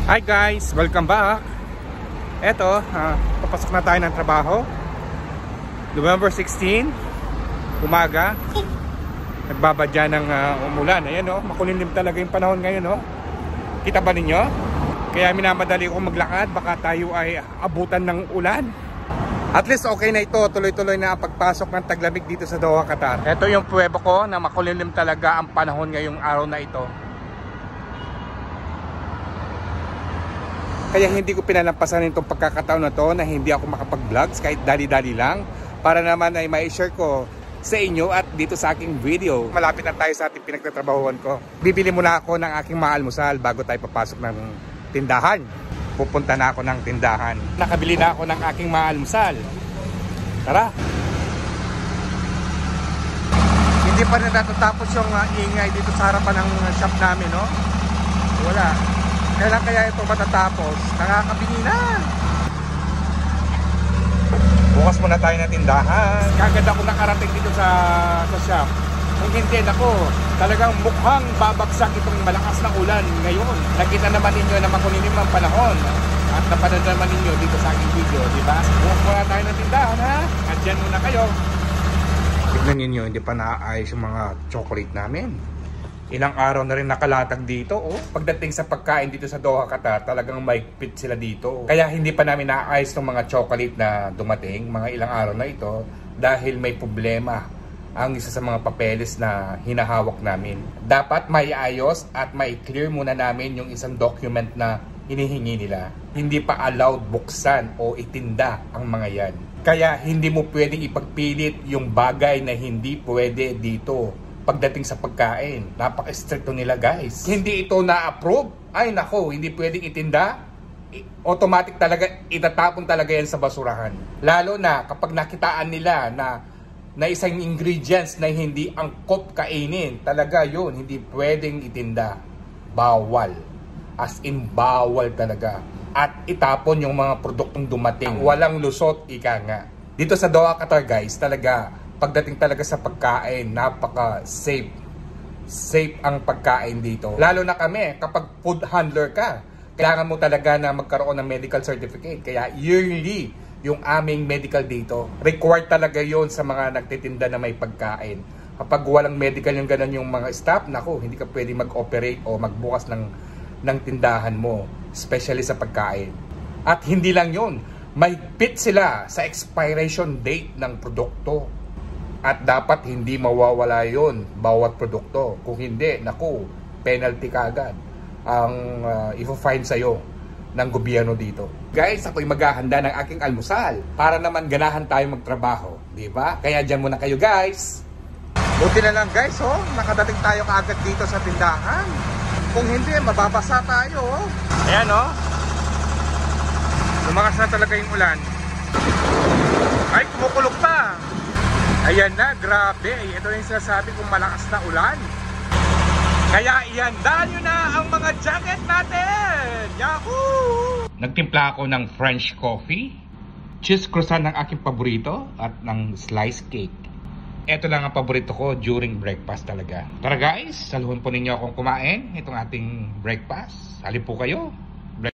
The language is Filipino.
Hi guys, welcome back. Eto, papasok na tayo ng trabaho. November 16, umaga. Nagbabadya ng umulan. Ayan o, makulimlim talaga yung panahon ngayon o. Kita ba ninyo? Kaya minamadali ko maglakad, baka tayo ay abutan ng ulan. At least okay na ito, tuloy-tuloy na ang pagpasok ng taglamig dito sa Doha, Qatar. Ito yung pruweba ko na makulimlim talaga ang panahon ngayong araw na ito. Kaya hindi ko pinalampasan itong pagkakataon na to na hindi ako makapag-vlogs kahit dali-dali lang, para naman ay ma-share ko sa inyo at dito sa aking video. Malapit na tayo sa ating pinagtatrabahuan ko. Bibili muna ako ng aking maalmusal bago tayo papasok ng tindahan. Pupunta na ako ng tindahan. Nakabili na ako ng aking maalmusal. Tara! Hindi pa rin natatapos yung ingay dito sa harapan ng shop namin, no? Wala. Kailan kaya ito matatapos? Nakakabingi na! Bukas muna tayo na tindahan. Kagad ako nakarating dito sa shop. Kung hindi, ako, talagang mukhang babagsak itong malakas na ulan ngayon. Nakita naman ninyo na makulilim ang panahon. At napanood naman ninyo dito sa aking video, di ba? Bukas muna tayo na tindahan, ha? At dyan muna kayo. Tignan ninyo, hindi pa naayos yung mga chocolate namin. Ilang araw na rin nakalatag dito, oh. Pagdating sa pagkain dito sa Doha, Qatar, talagang mahigpit sila dito. Kaya hindi pa namin naayos ng mga chocolate na dumating, mga ilang araw na ito, dahil may problema ang isa sa mga papeles na hinahawak namin. Dapat may ayos at may clear muna namin yung isang document na hinihingi nila. Hindi pa allowed buksan o itinda ang mga yan. Kaya hindi mo pwedeng ipagpilit yung bagay na hindi pwede dito. Pagdating sa pagkain, napaka-stricto nila, guys. Hindi ito na-approve. Ay nako, hindi pwedeng itinda. Automatic talaga, itatapon talaga yan sa basurahan. Lalo na kapag nakitaan nila na isang ingredients na hindi angkop kainin, talaga yun, hindi pwedeng itinda. Bawal. As in, bawal talaga. At itapon yung mga produktong dumating. Walang lusot, ika nga. Dito sa Doha, Qatar, guys, talaga, pagdating talaga sa pagkain, napaka-safe. Safe ang pagkain dito. Lalo na kami, kapag food handler ka, kailangan mo talaga na magkaroon ng medical certificate. Kaya yearly yung aming medical dito. Required talaga yon sa mga nagtitinda na may pagkain. Kapag walang medical yung ganun yung mga staff, naku, hindi ka pwede mag-operate o magbukas ng tindahan mo. Especially sa pagkain. At hindi lang yun, mahigpit sila sa expiration date ng produkto. At dapat hindi mawawala yon bawat produkto. Kung hindi, naku, penalty kagad ang ifo-fine sa'yo ng gobyerno dito. Guys, ako'y maghahanda ng aking almusal para naman ganahan tayo magtrabaho, di ba? Kaya dyan muna kayo, guys. Buti na lang, guys, oh, nakadating tayo kaagad dito sa tindahan. Kung hindi, mababasa tayo, oh. Ayan, oh. Lumakas na talaga yung ulan. Ay, kumukulog pa. Ayan na, grabe. Ito yung sinasabi kong malakas na ulan. Kaya ihanda nyo na ang mga jacket natin! Yahoo! Nagtimpla ako ng French coffee, cheese croissant ng aking paborito, at ng slice cake. Ito lang ang paborito ko during breakfast talaga. Tara guys, saluhan po ninyo akong kumain itong ating breakfast. Halip po kayo.